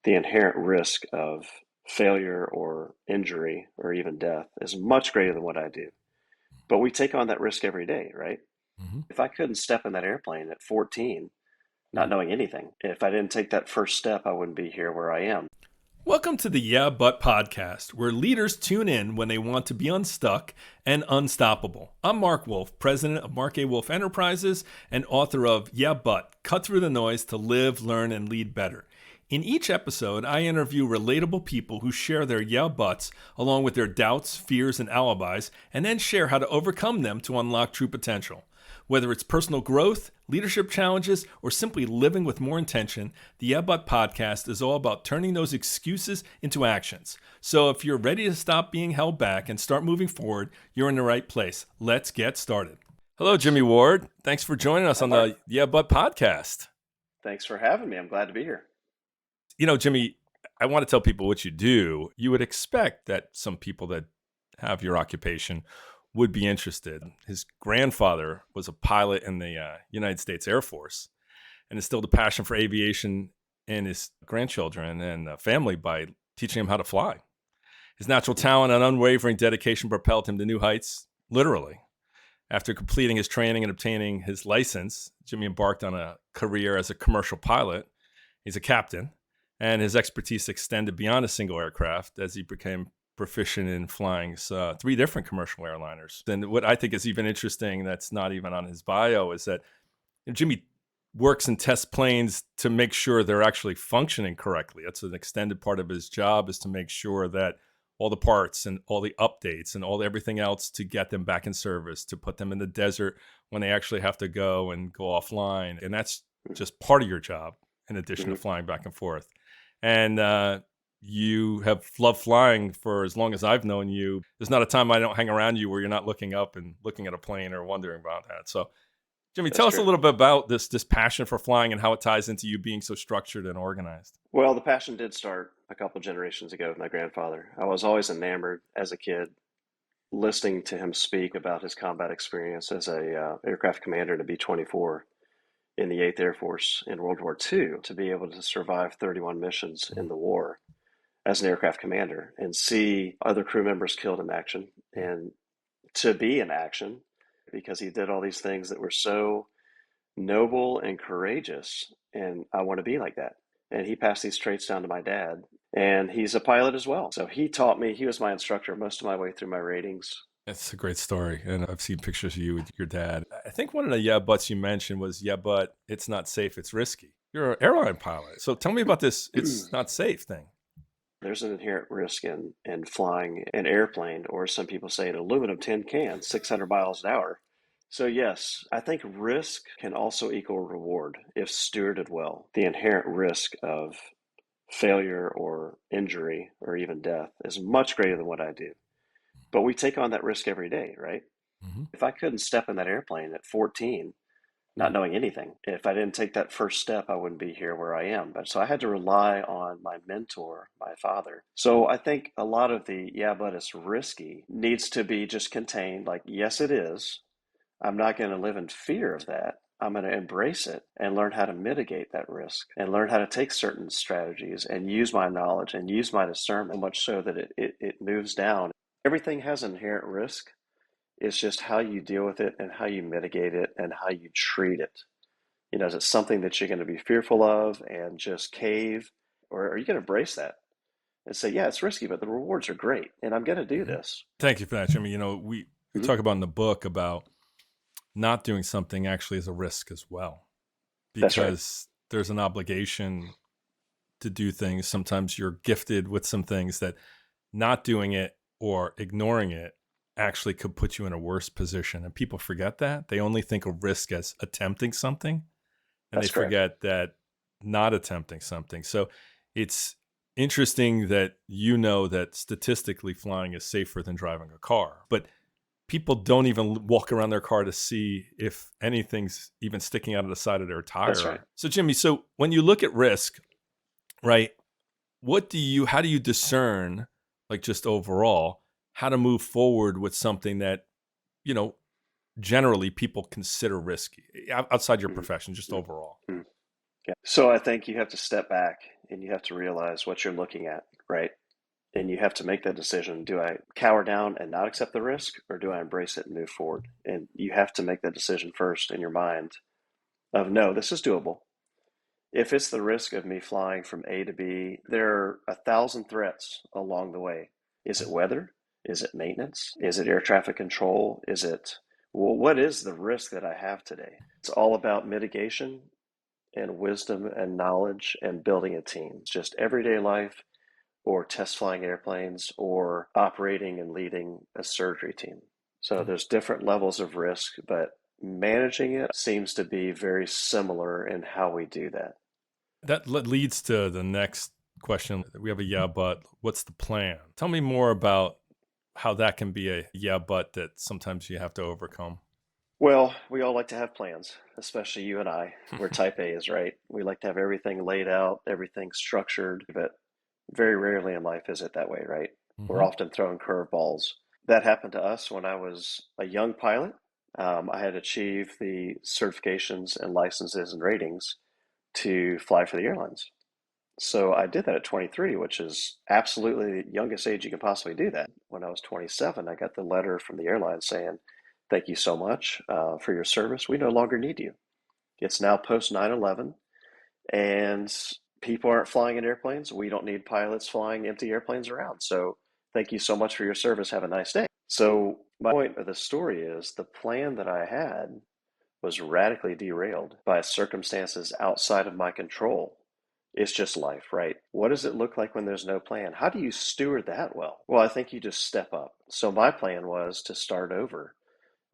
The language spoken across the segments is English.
the inherent risk of failure or injury or even death is much greater than what I do. But we take on that risk every day, right? Hmm. If I couldn't step in that airplane at 14, not knowing anything, if I didn't take that first step, I wouldn't be here where I am. Welcome to the Yeah But podcast, where leaders tune in when they want to be unstuck and unstoppable. I'm Marc Wolf, president of Marc A. Wolf Enterprises and author of Yeah But, Cut Through the Noise to Live, Learn, and Lead Better. In each episode, I interview relatable people who share their yeah buts along with their doubts, fears, and alibis, and then share how to overcome them to unlock true potential. Whether it's personal growth, leadership challenges, or simply living with more intention, the Yeah But podcast is all about turning those excuses into actions. So if you're ready to stop being held back and start moving forward, you're in the right place. Let's get started. Hello, Yes. Jimmy Ward. Thanks for joining us Hi, on Mark. the Yeah But podcast. Thanks for having me. I'm glad to be here. Jimmy, I want to tell people what you do. You would expect that some people that have your occupation would be interested. His grandfather was a pilot in the United States Air Force and instilled a passion for aviation in his grandchildren and family by teaching him how to fly. His natural talent and unwavering dedication propelled him to new heights, literally. After completing his training and obtaining his license, Jimmy embarked on a career as a commercial pilot. He's a captain, and his expertise extended beyond a single aircraft as he became proficient in flying three different commercial airliners. And what I think is even interesting that's not even on his bio is that Jimmy works and tests planes to make sure they're actually functioning correctly. That's an extended part of his job, is to make sure that all the parts and all the updates and everything else to get them back in service, to put them in the desert when they actually have to go and go offline. And that's just part of your job in addition to Mhm. flying back and forth. And you have loved flying for as long as I've known you. There's not a time I don't hang around you where you're not looking up and looking at a plane or wondering about that. So, Jimmy, That's tell us a true. little bit about this passion for flying and how it ties into you being so structured and organized. Well, the passion did start a couple generations ago with my grandfather. I was always enamored as a kid listening to him speak about his combat experience as a aircraft commander in a B-24 in the 8th Air Force in World War II, to be able to survive 31 missions in the war as an aircraft commander and see other crew members killed in action, and to be in action because he did all these things that were so noble and courageous. And I want to be like that. And he passed these traits down to my dad. And he's a pilot as well. So he taught me, he was my instructor most of my way through my ratings. It's a great story. And I've seen pictures of you with your dad. I think one of the yeah buts you mentioned was, yeah, but it's not safe, it's risky. You're an airline pilot. So tell me about this it's not safe thing. There's an inherent risk in flying an airplane, or some people say an aluminum tin can, 600 miles an hour. So, yes, I think risk can also equal reward if stewarded well. The inherent risk of failure or injury or even death is much greater than what I do. But we take on that risk every day, right? Mm-hmm. If I couldn't step in that airplane at 14, not knowing anything, if I didn't take that first step, I wouldn't be here where I am. But so I had to rely on my mentor, my father. So I think a lot of the, yeah, but it's risky needs to be just contained. Like, yes, it is. I'm not going to live in fear of that. I'm going to embrace it and learn how to mitigate that risk and learn how to take certain strategies and use my knowledge and use my discernment, much so that it moves down. Everything has inherent risk. It's just how you deal with it and how you mitigate it and how you treat it. Is it something that you're going to be fearful of and just cave? Or are you going to embrace that and say, yeah, it's risky, but the rewards are great and I'm going to do Mm-hmm. this? Thank you for that, Jimmy. We Mhm. talk about in the book about not doing something actually is a risk as well, That's right. because there's an obligation to do things. Sometimes you're gifted with some things that not doing it or ignoring it actually could put you in a worse position. And people forget that. They only think of risk as attempting something, and they That's correct. forget that not attempting something. So it's interesting that you know that statistically flying is safer than driving a car, but people don't even walk around their car to see if anything's even sticking out of the side of their That's right. tire. So Jimmy, so when you look at risk, right, how do you discern, like, just overall, how to move forward with something that, you know, generally people consider risky outside your Mhm. profession, just Mhm. overall? Mhm. Yeah. So I think you have to step back and you have to realize what you're looking at, right? And you have to make that decision. Do I cower down and not accept the risk, or do I embrace it and move forward? And you have to make that decision first in your mind of no, this is doable. If it's the risk of me flying from A to B, there are 1,000 threats along the way. Is it weather? Is it maintenance? Is it air traffic control? Is it, well, what is the risk that I have today? It's all about mitigation and wisdom and knowledge and building a team. It's just everyday life, or test flying airplanes, or operating and leading a surgery team. So there's different levels of risk, but managing it seems to be very similar in how we do that. That leads to the next question. We have a yeah, but what's the plan? Tell me more about how that can be a yeah, but that sometimes you have to overcome. Well, we all like to have plans, especially you and I. We're type A's, right? We like to have everything laid out, everything structured, but very rarely in life is it that way, right? We're Mm-hmm. often throwing curveballs. That happened to us when I was a young pilot. I had achieved the certifications and licenses and ratings to fly for the airlines. So I did that at 23, which is absolutely the youngest age you can possibly do that. When I was 27, I got the letter from the airline saying, "Thank you so much for your service. We no longer need you." It's now post 9/11, and people aren't flying in airplanes. We don't need pilots flying empty airplanes around. So thank you so much for your service. Have a nice day. So my point of the story is the plan that I had was radically derailed by circumstances outside of my control. It's just life, right? What does it look like when there's no plan? How do you steward that well? Well, I think you just step up. So my plan was to start over.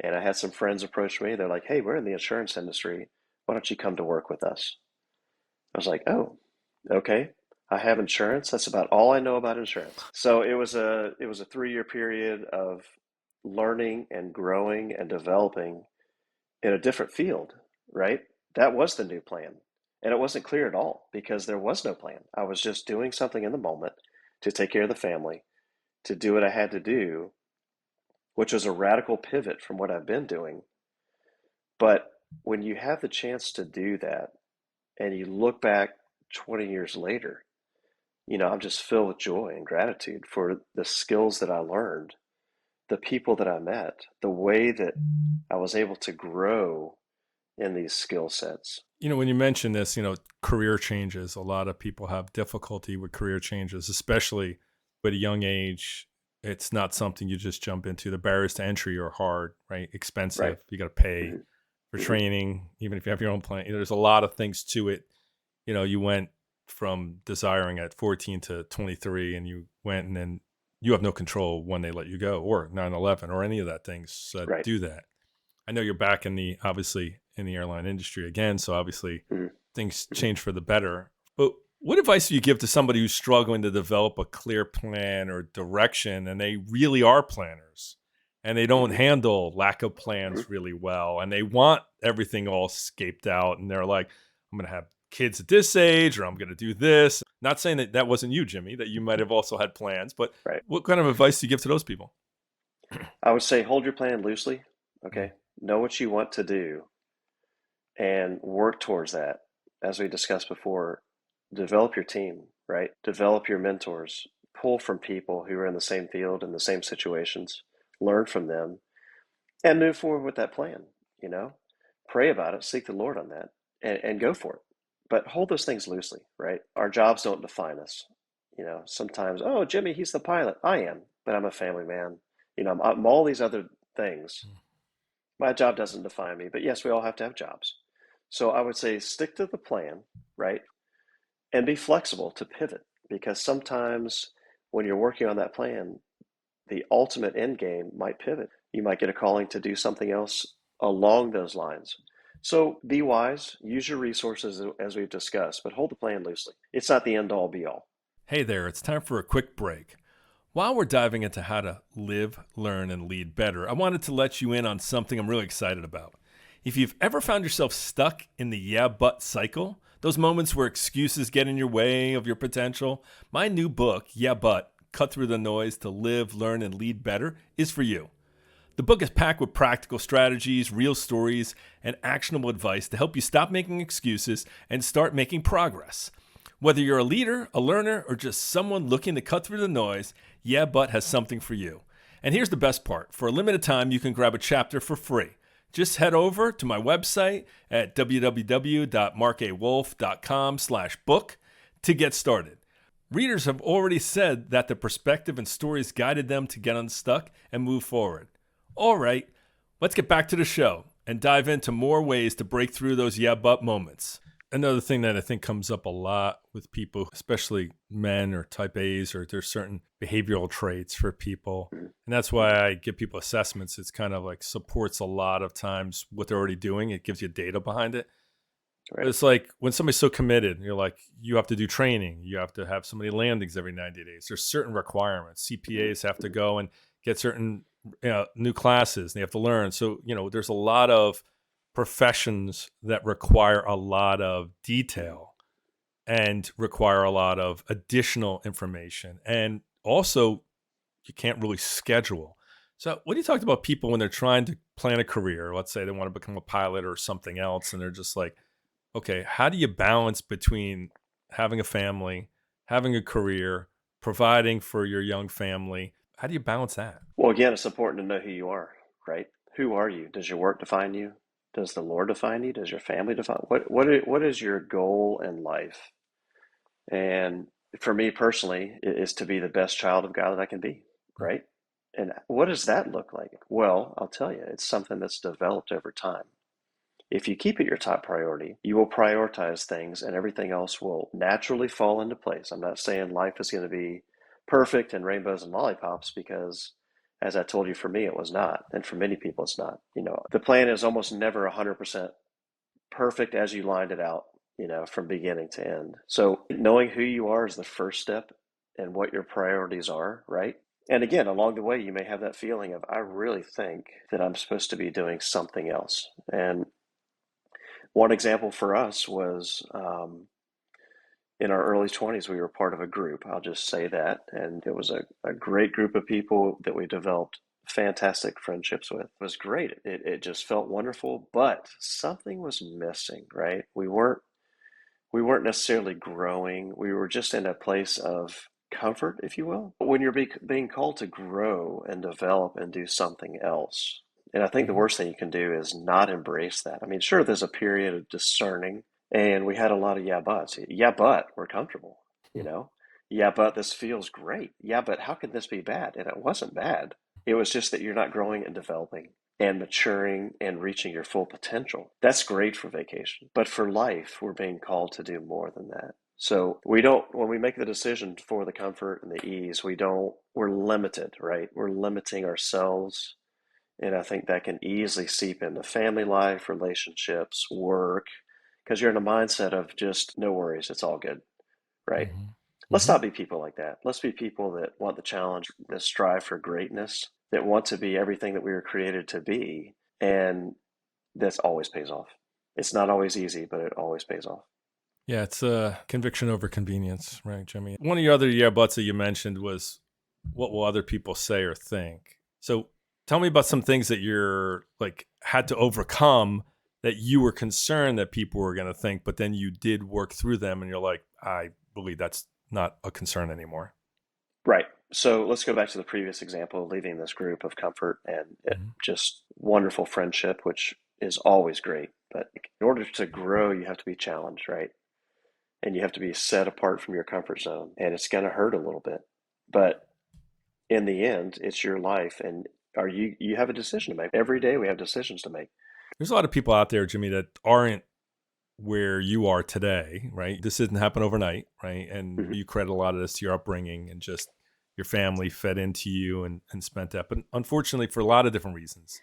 And I had some friends approach me. They're like, "Hey, we're in the insurance industry. Why don't you come to work with us?" I was like, "Oh, okay. I have insurance. That's about all I know about insurance." So it was a 3-year period of learning and growing and developing in a different field, right? That was the new plan. And it wasn't clear at all because there was no plan. I was just doing something in the moment to take care of the family, to do what I had to do, which was a radical pivot from what I've been doing. But when you have the chance to do that and you look back 20 years later, I'm just filled with joy and gratitude for the skills that I learned, the people that I met, the way that I was able to grow in these skill sets. When you mention this, career changes, a lot of people have difficulty with career changes, especially at a young age. It's not something you just jump into. The barriers to entry are hard, right? Right. Expensive. You got to pay Hmm. for Hmm. training, even if you have your own plane. There's a lot of things to it. You went from desiring at 14 to 23, and you went, and then you have no control when they let you go, or 9/11, or any of that things that Right. do that. I know you're back obviously in the airline industry again, so obviously Hmm. things Hmm. change for the better. But what advice do you give to somebody who's struggling to develop a clear plan or direction, and they really are planners, and they don't Hmm. handle lack of Hmm. plans really well, and they want everything all scaped out, and they're like, "I'm going to have kids at this age, or I'm going to do this." Not saying that wasn't you, Jimmy, that you might have also had plans, but Right. what kind of advice do you give to those people? I would say hold your plan loosely. Mm, Okay. Know what you want to do and work towards that. As we discussed before, develop your team, right? Develop your mentors. Pull from people who are in the same field, in the same situations, learn from them, and move forward with that plan. You know, pray about it, seek the Lord on that, and go for it. But hold those things loosely, right? Our jobs don't define us. Sometimes, oh, Jimmy, he's the pilot. I am, but I'm a family man. I'm all these other things. mm. My job doesn't define me, but yes, we all have to have jobs. So I would say stick to the plan, right? And be flexible to pivot because sometimes when you're working on that plan, the ultimate end game might pivot. You might get a calling to do something else along those lines. So be wise, use your resources as we've discussed, but hold the plan loosely. It's not the end all be all. Hey there, it's time for a quick break. While we're diving into how to live, learn, and lead better, I wanted to let you in on something I'm really excited about. If you've ever found yourself stuck in the yeah, but cycle, those moments where excuses get in your way of your potential, my new book, Yeah, But Cut Through the Noise to Live, Learn, and Lead Better, is for you. The book is packed with practical strategies, real stories, and actionable advice to help you stop making excuses and start making progress. Whether you're a leader, a learner, or just someone looking to cut through the noise, Yeah But has something for you. And here's the best part. For a limited time, you can grab a chapter for free. Just head over to my website at www.markawolf.com/book to get started. Readers have already said that the perspective and stories guided them to get unstuck and move forward. All right, let's get back to the show and dive into more ways to break through those yeah but moments. Another thing that I think comes up a lot with people, especially men or type A's, or there's certain behavioral traits for people. Mhm. And that's why I give people assessments. It's kind of like supports a lot of times what they're already doing. It gives you data behind it. But Right. it's like when somebody's so committed, you're like, you have to do training. You have to have so many landings every 90 days. There's certain requirements. Mhm. CPAs have to go and get certain new classes. They have to learn. So, there's a lot of professions that require a lot of detail and require a lot of additional information. And also, you can't really schedule. So, when you talked about people when they're trying to plan a career, let's say they want to become a pilot or something else, and they're just like, okay, how do you balance between having a family, having a career, providing for your young family? How do you balance that? Well, again, it's important to know who you are, right? Who are you? Does your work define you? Does the Lord define you? Does your family define what is your goal in life? And for me personally, it is to be the best child of God that I can be, right? And what does that look like? Well, I'll tell you, it's something that's developed over time. If you keep it your top priority, you will prioritize things and everything else will naturally fall into place. I'm not saying life is going to be perfect and rainbows and lollipops because, as I told you, for me, it was not. And for many people, it's not. The plan is almost never 100% perfect as you lined it out, from beginning to end. So knowing who you are is the first step and what your priorities are, right? And again, along the way, you may have that feeling of, I really think that I'm supposed to be doing something else. And one example for us was in our early 20s, we were part of a group. I'll just say that. And it was a great group of people that we developed fantastic friendships with. It was great. It just felt wonderful, but something was missing, right? We weren't necessarily growing. We were just in a place of comfort, if you will. But when you're being called to grow and develop and do something else, and I think the Mhm. worst thing you can do is not embrace that. I mean, sure, there's a period of discerning, and we had a lot of yeah buts. Yeah, but we're comfortable, you know? Yeah, but this feels great. Yeah, but how could this be bad? And it wasn't bad. It was just that you're not growing and developing and maturing and reaching your full potential. That's great for vacation. But for life, we're being called to do more than that. So we don't, when we make the decision for the comfort and the ease, we're limited, right? We're limiting ourselves. And I think that can easily seep into family life, relationships, work, because you're in a mindset of just no worries, it's all good, right? Mhm. Let's Mhm. not be people like that. Let's be people that want the challenge, that strive for greatness, that want to be everything that we were created to be. And that's always pays off. It's not always easy, but it always pays off. Yeah, it's a conviction over convenience, right, Jimmy? One of your other yeah buts that you mentioned was what will other people say or think? So tell me about some things that you're like had to overcome that you were concerned that people were going to think, but then you did work through them and you're like, I believe that's not a concern anymore. Right. So let's go back to the previous example, leaving this group of comfort and Mhm. just wonderful friendship, which is always great. But in order to grow, you have to be challenged, right? And you have to be set apart from your comfort zone. And it's going to hurt a little bit. But in the end, it's your life. And you have a decision to make. Every day we have decisions to make. There's a lot of people out there, Jimmy, that aren't where you are today, right? This didn't happen overnight, right? And Mhm. you credit a lot of this to your upbringing and just your family fed into you and spent that. But unfortunately, for a lot of different reasons,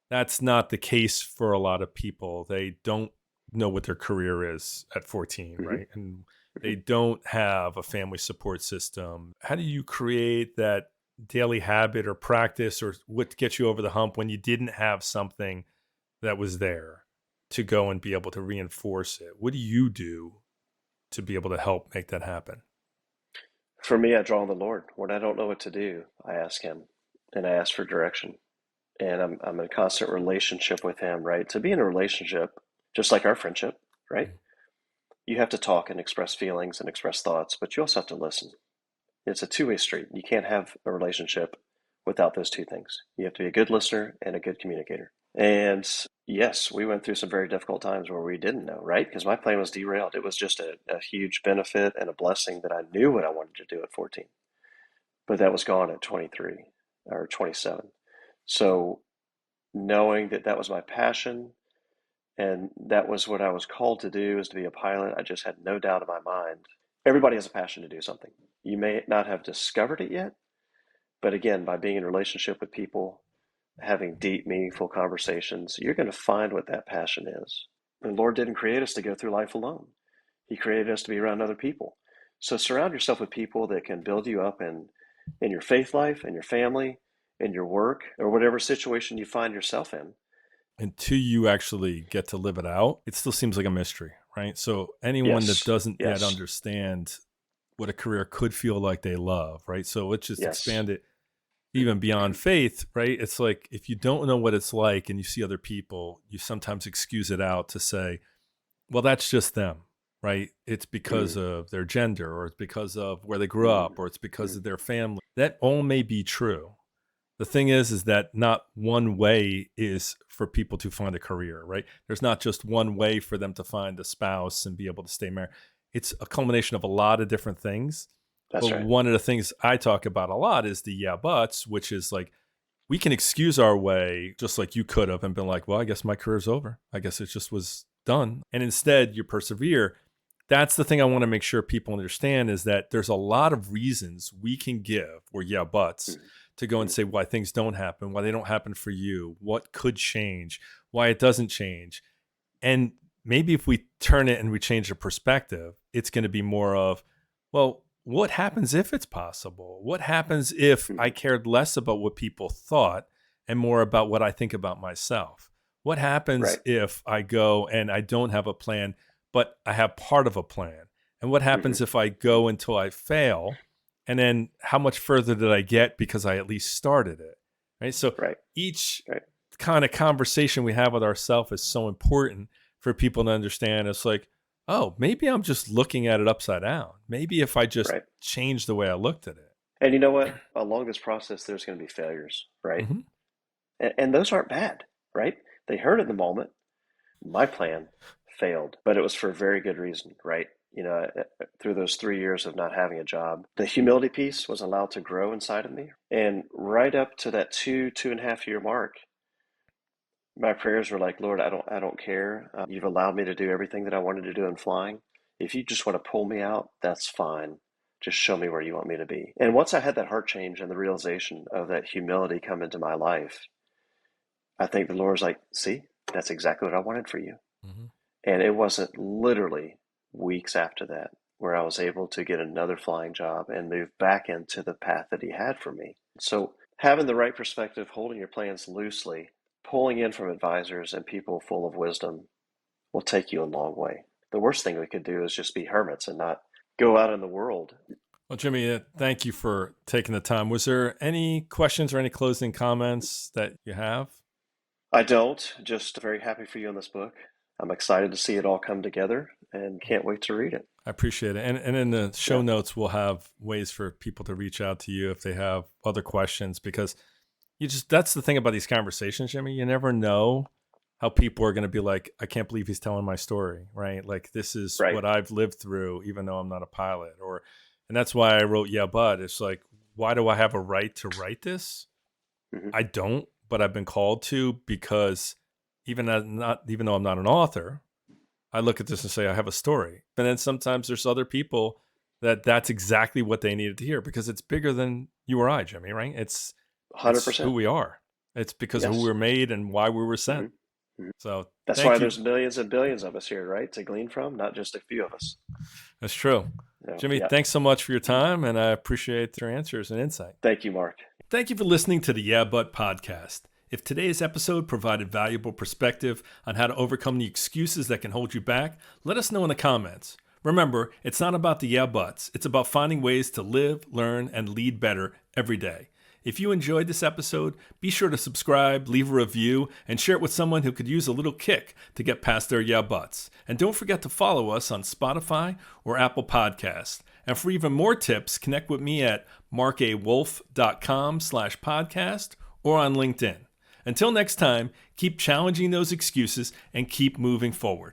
that's not the case for a lot of people. They don't know what their career is at 14, Mhm. right? And they Mhm. don't have a family support system. How do you create that daily habit or practice or what gets you over the hump when you didn't have something that was there to go and be able to reinforce it? What do you do to be able to help make that happen? For me, I draw on the Lord. When I don't know what to do, I ask Him and I ask for direction. and I'm in a constant relationship with him, right? To be in a relationship, just like our friendship, right? You have to talk and express feelings and express thoughts, but you also have to listen. It's a two-way street. You can't have a relationship without those two things. You have to be a good listener and a good communicator. And yes, we went through some very difficult times where we didn't know, right? Because my plan was derailed. It was just a huge benefit and a blessing that I knew what I wanted to do at 14, but that was gone at 23 or 27. So knowing that that was my passion and that was what I was called to do, is to be a pilot, I just had no doubt in my mind. Everybody has a passion to do something. You may not have discovered it yet, but again, by being in a relationship with people, having deep, meaningful conversations, you're going to find what that passion is. The Lord didn't create us to go through life alone. He created us to be around other people. So surround yourself with people that can build you up in your faith life, in your family, in your work, or whatever situation you find yourself in. Until you actually get to live it out, it still seems like a mystery, right? So anyone that Yes, doesn't yet yes, understand what a career could feel like they love, right? So let's just yes, expand it even beyond faith, right? It's like if you don't know what it's like and you see other people, you sometimes excuse it out to say, well, that's just them, right? It's because mm, of their gender, or it's because of where they grew mm, up, or it's because mm. of their family. That all may be true. The thing is that not one way is for people to find a career, right? There's not just one way for them to find a spouse and be able to stay married. It's a culmination of a lot of different things. But That's right. one of the things I talk about a lot is the yeah buts, which is like we can excuse our way just like you could have and been like, well, I guess my career's over. I guess it just was done. And instead you persevere. That's the thing I want to make sure people understand, is that there's a lot of reasons we can give or yeah buts Mm, to go and mm. say why things don't happen, why they don't happen for you, what could change, why it doesn't change. And maybe if we turn it and we change the perspective, it's going to be more of, well, what happens if it's possible? What happens if I Mhm. cared less about what people thought and more about what I think about myself? What happens Right. if I go and I don't have a plan, but I have part of a plan? And what Hmm. happens if I go until I fail? And then how much further did I get because I at least started it? Right. So Right. each Right. kind of conversation we have with ourselves is so important for people to understand. It's like, oh, maybe I'm just looking at it upside down. Maybe if I just Right. change the way I looked at it. And you know what? Along this process, there's going to be failures, right? Hmm. And those aren't bad, right? They hurt in the moment. My plan failed, but it was for a very good reason, right? Through those 3 years of not having a job, the humility piece was allowed to grow inside of me. And right up to that 2.5 year mark, my prayers were like, Lord, I don't care. You've allowed me to do everything that I wanted to do in flying. If you just want to pull me out, that's fine. Just show me where you want me to be. And once I had that heart change and the realization of that humility come into my life, I think the Lord was like, see, that's exactly what I wanted for you. Hmm. And it wasn't literally weeks after that where I was able to get another flying job and move back into the path that He had for me. So, having the right perspective, holding your plans loosely, pulling in from advisors and people full of wisdom will take you a long way. The worst thing we could do is just be hermits and not go out in the world. Well, Jimmy, thank you for taking the time. Was there any questions or any closing comments that you have? I don't, just very happy for you in this book. I'm excited to see it all come together and can't wait to read it. I appreciate it. And in the show Yeah. notes, we'll have ways for people to reach out to you if they have other questions, because that's the thing about these conversations, Jimmy. You never know how people are going to be like, I can't believe he's telling my story, right? Like, this is Right. what I've lived through, even though I'm not a pilot. And that's why I wrote, yeah, but it's like, why do I have a right to write this? Hmm. I don't, but I've been called to, because even though I'm not an author, I look at this and say I have a story. And then sometimes there's other people that's exactly what they needed to hear, because it's bigger than you or I, Jimmy, right? It's who 100%. we are. It's because of who we Yes. were made and why we were Hmm. sent. Hmm. So That's why thank you. there's millions and billions of us here, right? To glean from, not just a few of us. That's true. Jimmy, Yeah. thanks so much for your time, and I appreciate your answers and insight. Thank you, Mark. Thank you for listening to the Yeah But podcast. If today's episode provided valuable perspective on how to overcome the excuses that can hold you back, let us know in the comments. Remember, it's not about the yeah buts. It's about finding ways to live, learn, and lead better every day. If you enjoyed this episode, be sure to subscribe, leave a review, and share it with someone who could use a little kick to get past their yeah buts. And don't forget to follow us on Spotify or Apple Podcasts. And for even more tips, connect with me at marcawolf.com/podcast or on LinkedIn. Until next time, keep challenging those excuses and keep moving forward.